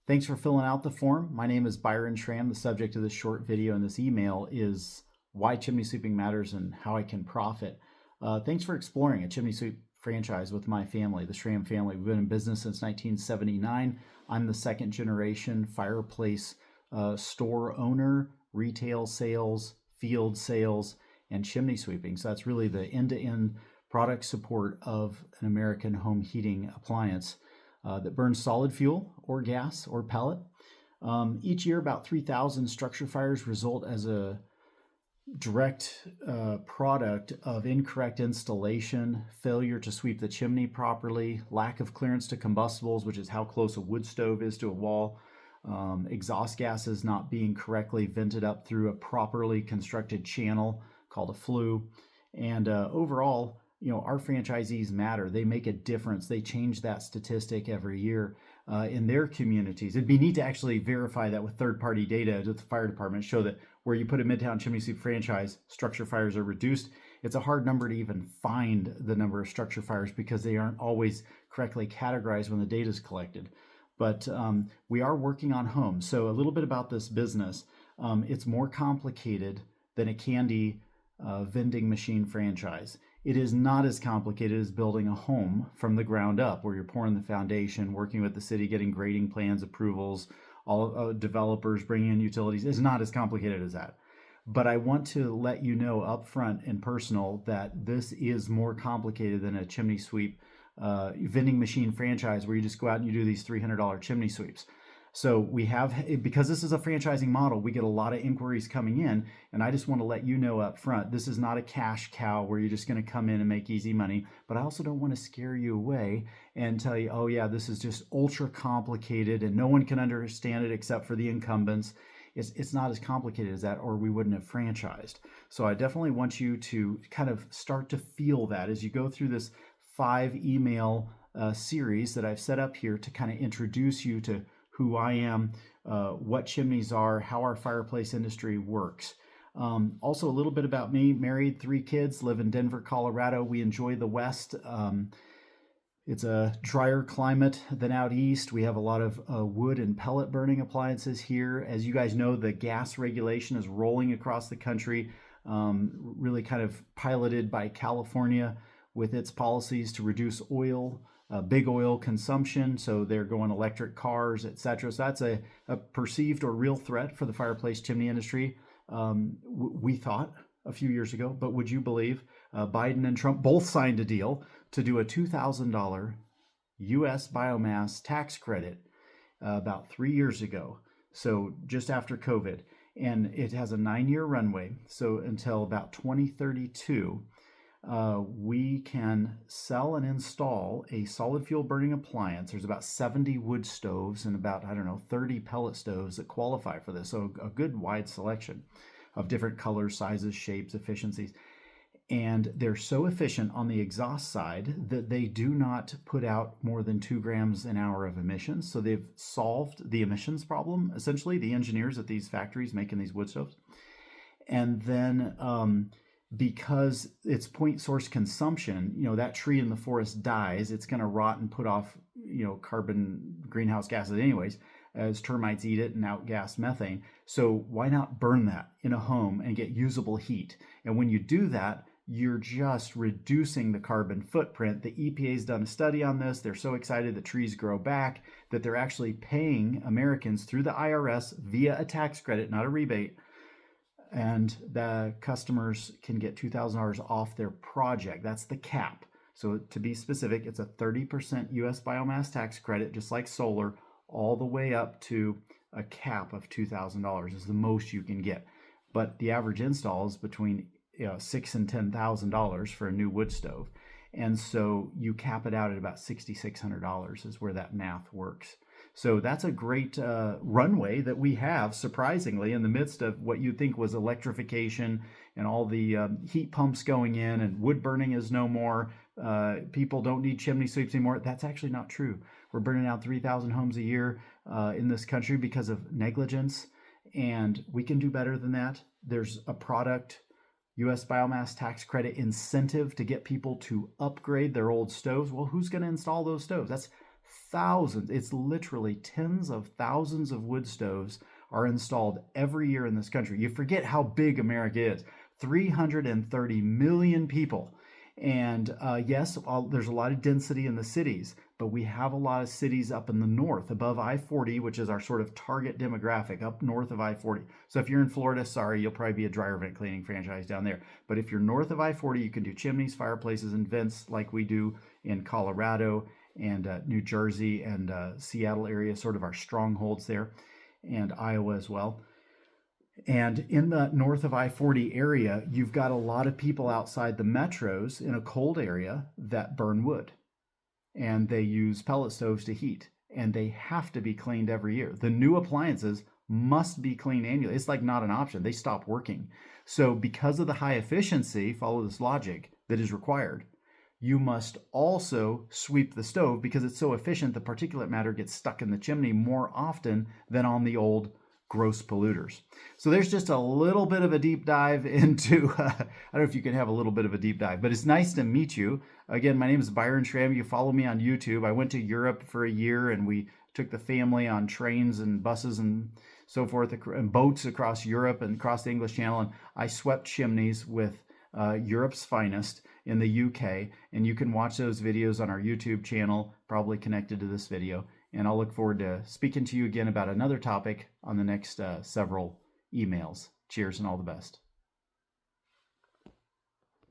Thanks for filling out the form. My name is Byron Schramm. The subject of this short video and this email is why chimney sweeping matters and how I can profit. Thanks for exploring a chimney sweep franchise with my family, the Schramm family. We've been in business since 1979. I'm the second generation fireplace store owner, retail sales, field sales, and chimney sweeping. So that's really the end-to-end product support of an American home heating appliance that burns solid fuel or gas or pellet. Each year, about 3,000 structure fires result as a direct product of incorrect installation, failure to sweep the chimney properly, lack of clearance to combustibles, which is how close a wood stove is to a wall, exhaust gases not being correctly vented up through a properly constructed channel called a flue, and overall, our franchisees matter. They make a difference. They change that statistic every year in their communities. It'd be neat to actually verify that with third-party data with the fire department, show that where you put a Midtown Chimney Sweep franchise, structure fires are reduced. It's a hard number to even find the number of structure fires because they aren't always correctly categorized when the data is collected. But we are working on homes. So a little bit about this business. It's more complicated than a candy vending machine franchise. It is not as complicated as building a home from the ground up, where you're pouring the foundation, working with the city, getting grading plans, approvals, all developers bringing in utilities. It's not as complicated as that. But I want to let you know up front and personal that this is more complicated than a chimney sweep vending machine franchise where you just go out and you do these $300 chimney sweeps. So we have, because this is a franchising model, we get a lot of inquiries coming in, and I just want to let you know up front, this is not a cash cow where you're just going to come in and make easy money, but I also don't want to scare you away and tell you, oh yeah, this is just ultra complicated and no one can understand it except for the incumbents. It's not as complicated as that, or we wouldn't have franchised. So I definitely want you to kind of start to feel that as you go through this 5 email series that I've set up here to kind of introduce you to who I am, what chimneys are, how our fireplace industry works. Also a little bit about me, married, 3 kids, live in Denver, Colorado. We enjoy the West. It's a drier climate than out east. We have a lot of wood and pellet burning appliances here. As you guys know, the gas regulation is rolling across the country, really kind of piloted by California with its policies to reduce oil, big oil consumption. So they're going electric cars, etc. So that's a perceived or real threat for the fireplace chimney industry. We thought a few years ago, but would you believe Biden and Trump both signed a deal to do a $2,000 U.S. biomass tax credit about 3 years ago. So just after COVID, and it has a 9-year runway. So until about 2032, we can sell and install a solid fuel burning appliance. There's about 70 wood stoves and about, 30 pellet stoves that qualify for this. So a good wide selection of different colors, sizes, shapes, efficiencies. And they're so efficient on the exhaust side that they do not put out more than 2 grams an hour of emissions. So they've solved the emissions problem, essentially, the engineers at these factories making these wood stoves. And then because it's point source consumption, that tree in the forest dies, it's going to rot and put off, carbon greenhouse gases anyways, as termites eat it and outgas methane. So why not burn that in a home and get usable heat? And when you do that, you're just reducing the carbon footprint. The EPA's done a study on this. They're so excited that trees grow back that they're actually paying Americans through the IRS via a tax credit, not a rebate, and the customers can get $2,000 off their project. That's the cap. So to be specific, it's a 30% U.S. biomass tax credit, just like solar, all the way up to a cap of $2,000 is the most you can get. But the average install is between $6,000 and $10,000 for a new wood stove. And so you cap it out at about $6,600 is where that math works. So that's a great runway that we have, surprisingly, in the midst of what you'd think was electrification and all the heat pumps going in and wood burning is no more. People don't need chimney sweeps anymore. That's actually not true. We're burning out 3,000 homes a year in this country because of negligence, and we can do better than that. There's a product U.S. biomass tax credit incentive to get people to upgrade their old stoves. Well, who's going to install those stoves? That's Thousands, it's literally tens of thousands of wood stoves are installed every year in this country. You forget how big America is. 330 million people. And yes, there's a lot of density in the cities, but we have a lot of cities up in the north above I-40, which is our sort of target demographic up north of I-40. So if you're in Florida, sorry, you'll probably be a dryer vent cleaning franchise down there. But if you're north of I-40, you can do chimneys, fireplaces, and vents like we do in Colorado and New Jersey and Seattle area, sort of our strongholds there, and Iowa as well. And in the north of I-40 area, you've got a lot of people outside the metros in a cold area that burn wood. And they use pellet stoves to heat. And they have to be cleaned every year. The new appliances must be cleaned annually. It's like not an option. They stop working. So because of the high efficiency, follow this logic, that is required, you must also sweep the stove because it's so efficient, the particulate matter gets stuck in the chimney more often than on the old gross polluters. So there's just a little bit of a deep dive into, I don't know if you can have a little bit of a deep dive, but it's nice to meet you. Again, my name is Byron Schramm. You follow me on YouTube. I went to Europe for a year and we took the family on trains and buses and so forth, and boats across Europe and across the English Channel. And I swept chimneys with Europe's finest in the UK. And you can watch those videos on our YouTube channel, probably connected to this video. And I'll look forward to speaking to you again about another topic on the next several emails. Cheers and all the best.